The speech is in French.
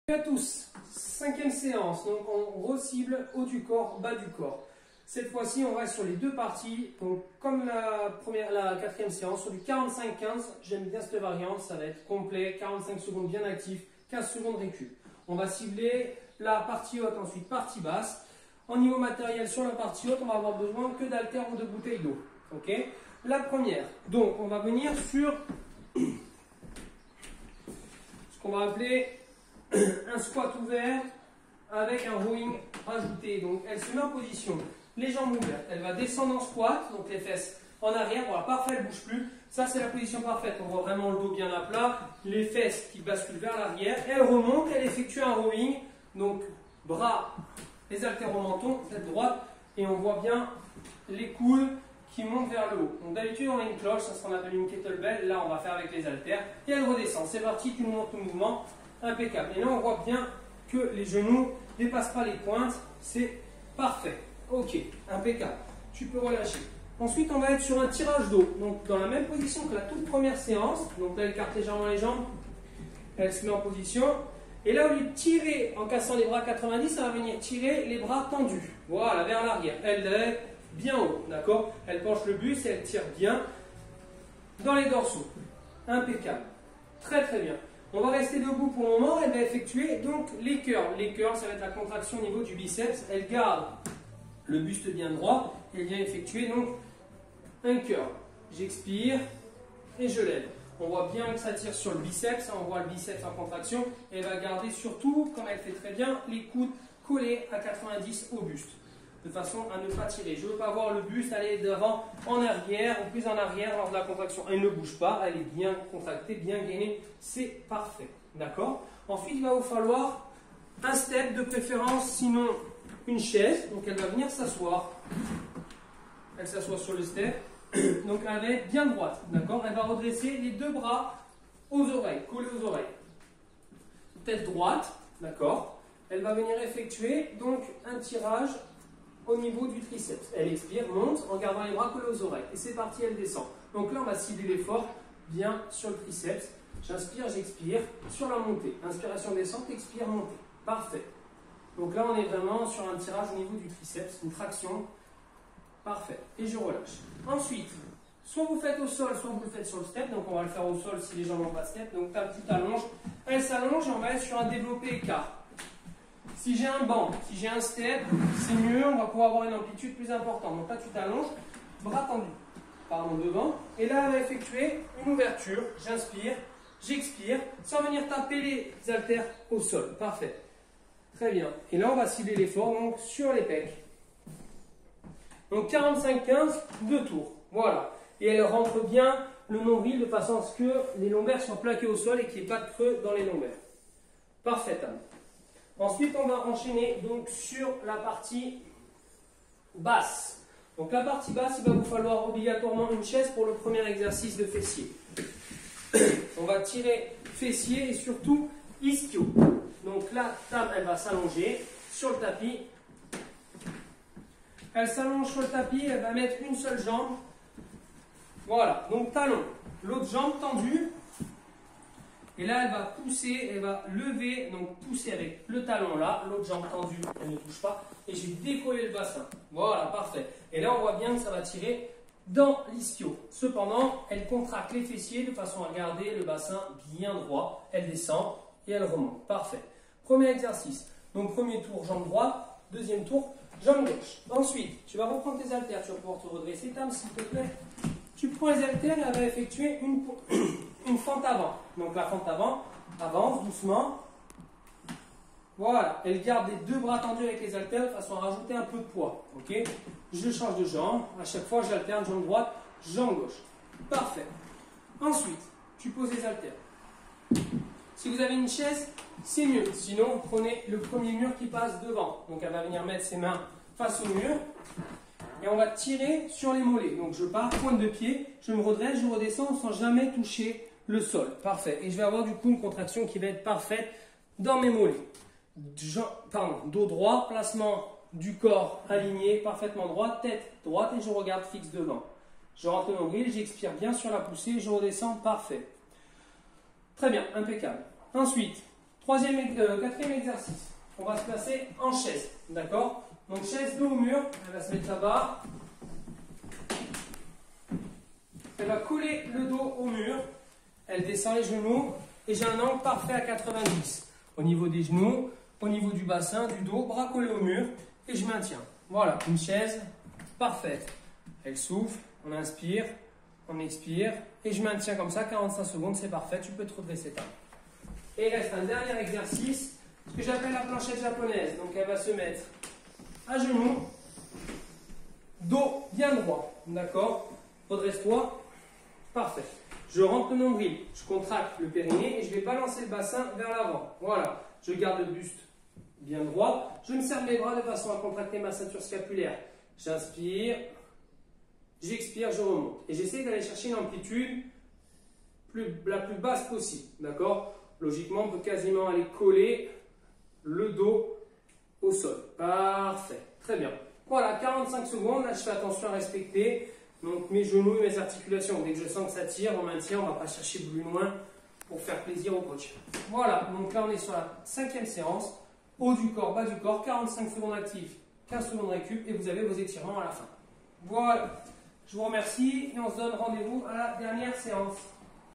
Salut à tous, cinquième séance, donc on re-cible haut du corps, bas du corps. Cette fois-ci, on reste sur les deux parties, donc comme la quatrième séance, sur du 45-15, j'aime bien cette variante, ça va être complet, 45 secondes bien actif, 15 secondes récup. On va cibler la partie haute, ensuite partie basse. En niveau matériel, sur la partie haute, on va avoir besoin que d'haltères ou de bouteilles d'eau. Ok. La première, donc on va venir sur ce qu'on va appeler un squat ouvert avec un rowing rajouté. Donc elle se met en position, les jambes ouvertes, elle va descendre en squat, donc les fesses en arrière, voilà, parfait, elle ne bouge plus. Ça c'est la position parfaite, on voit vraiment le dos bien à plat, les fesses qui basculent vers l'arrière, elle remonte, elle effectue un rowing, donc bras, les haltères au menton, tête droite, et on voit bien les coudes qui montent vers le haut. Donc d'habitude on a une cloche, ça c'est ce qu'on appelle une kettlebell, là on va faire avec les haltères, et elle redescend. C'est parti, tu montes le mouvement. Impeccable. Et là, on voit bien que les genoux ne dépassent pas les pointes. C'est parfait. Ok, impeccable. Tu peux relâcher. Ensuite, on va être sur un tirage d'eau. Donc, dans la même position que la toute première séance. Donc là, elle carte légèrement les jambes. Elle se met en position. Et là, au lieu de tirer en cassant les bras 90, ça va venir tirer les bras tendus. Voilà, vers l'arrière. Elle est bien haut. D'accord? Elle penche le buste et elle tire bien dans les dorsaux. Impeccable. Très, très bien. On va rester debout pour le moment, elle va effectuer donc les curls. Les curls, ça va être la contraction au niveau du biceps. Elle garde le buste bien droit et elle vient effectuer donc un curl. J'expire et je lève. On voit bien que ça tire sur le biceps, on voit le biceps en contraction. Et elle va garder surtout, comme elle fait très bien, les coudes collés à 90 au buste. De façon à ne pas tirer. Je ne veux pas voir le buste aller d'avant en arrière ou plus en arrière lors de la contraction. Elle ne bouge pas, elle est bien contractée, bien gainée. C'est parfait. D'accord? Ensuite, il va vous falloir un step de préférence, sinon une chaise. Donc elle va venir s'asseoir. Elle s'assoit sur le step. Donc elle va être bien droite. D'accord? Elle va redresser les deux bras aux oreilles, collés aux oreilles. Tête droite. D'accord? Elle va venir effectuer donc un tirage au niveau du triceps. Elle expire, monte en gardant les bras collés aux oreilles. Et c'est parti, elle descend. Donc là, on va cibler l'effort bien sur le triceps. J'inspire, j'expire sur la montée. Inspiration, descente, expire, montée. Parfait. Donc là, on est vraiment sur un tirage au niveau du triceps, une traction. Parfait. Et je relâche. Ensuite, soit vous faites au sol, soit vous le faites sur le step. Donc on va le faire au sol si les jambes n'ont pas de step. Donc ta petite allonge. Elle s'allonge et on va être sur un développé écart. Si j'ai un banc, si j'ai un step, c'est mieux, on va pouvoir avoir une amplitude plus importante. Donc là, tu t'allonges, bras tendus, pardon, devant. Et là, elle va effectuer une ouverture. J'inspire, j'expire, sans venir taper les haltères au sol. Parfait. Très bien. Et là, on va cibler l'effort donc sur les pecs. Donc 45-15, 2 tours. Voilà. Et elle rentre bien le nombril de façon à ce que les lombaires soient plaqués au sol et qu'il n'y ait pas de creux dans les lombaires. Parfait, Anne. Ensuite, on va enchaîner donc sur la partie basse. Donc la partie basse, il va vous falloir obligatoirement une chaise pour le premier exercice de fessier. On va tirer fessier et surtout ischio. Donc la table, elle va s'allonger sur le tapis. Elle s'allonge sur le tapis, elle va mettre une seule jambe. Voilà, donc talon. L'autre jambe tendue. Et là, elle va pousser, elle va lever, donc pousser avec le talon là, l'autre jambe tendue, elle ne touche pas. Et je vais décoller le bassin. Voilà, parfait. Et là, on voit bien que ça va tirer dans l'ischio. Cependant, elle contracte les fessiers de façon à garder le bassin bien droit. Elle descend et elle remonte. Parfait. Premier exercice. Donc, premier tour, jambe droite. Deuxième tour, jambe gauche. Ensuite, tu vas reprendre tes haltères. Tu vas pouvoir te redresser, Tam, s'il te plaît. Tu prends les haltères et elle va effectuer une fente avant. Donc la fente avant, avance doucement. Voilà, elle garde les deux bras tendus avec les haltères de façon à rajouter un peu de poids. Ok? Je change de jambe. À chaque fois, j'alterne jambe droite, jambe gauche. Parfait. Ensuite, tu poses les haltères. Si vous avez une chaise, c'est mieux. Sinon, vous prenez le premier mur qui passe devant. Donc elle va venir mettre ses mains face au mur. Et on va tirer sur les mollets. Donc je pars, pointe de pied, je me redresse, je redescends sans jamais toucher le sol. Parfait. Et je vais avoir du coup une contraction qui va être parfaite dans mes mollets. Dos droit, placement du corps aligné, parfaitement droit, tête droite et je regarde fixe devant. Je rentre le nombril, j'expire bien sur la poussée, je redescends, parfait. Très bien, impeccable. Ensuite, Quatrième exercice. On va se placer en chaise. D'accord? Donc chaise dos au mur. Elle va se mettre là-bas. Elle va coller le dos au mur. Elle descend les genoux. Et j'ai un angle parfait à 90. Au niveau des genoux, au niveau du bassin, du dos, bras collés au mur. Et je maintiens. Voilà, une chaise parfaite. Elle souffle, on inspire, on expire. Et je maintiens comme ça, 45 secondes, c'est parfait. Tu peux te redresser ta main. Et il reste un dernier exercice, ce que j'appelle la planchette japonaise. Donc elle va se mettre à genoux, dos bien droit. D'accord? Redresse-toi. Parfait. Je rentre le nombril, je contracte le périnée et je vais balancer le bassin vers l'avant. Voilà. Je garde le buste bien droit. Je me serre mes bras de façon à contracter ma ceinture scapulaire. J'inspire, j'expire, je remonte. Et j'essaie d'aller chercher une amplitude la plus basse possible. D'accord? Logiquement, on peut quasiment aller coller le dos au sol. Parfait. Très bien. Voilà, 45 secondes. Là, je fais attention à respecter donc, mes genoux et mes articulations. Dès que je sens que ça tire, on maintient. On ne va pas chercher plus loin pour faire plaisir au coach. Voilà. Donc là, on est sur la 5e séance. Haut du corps, bas du corps. 45 secondes actives, 15 secondes récup. Et vous avez vos étirements à la fin. Voilà. Je vous remercie et on se donne rendez-vous à la dernière séance.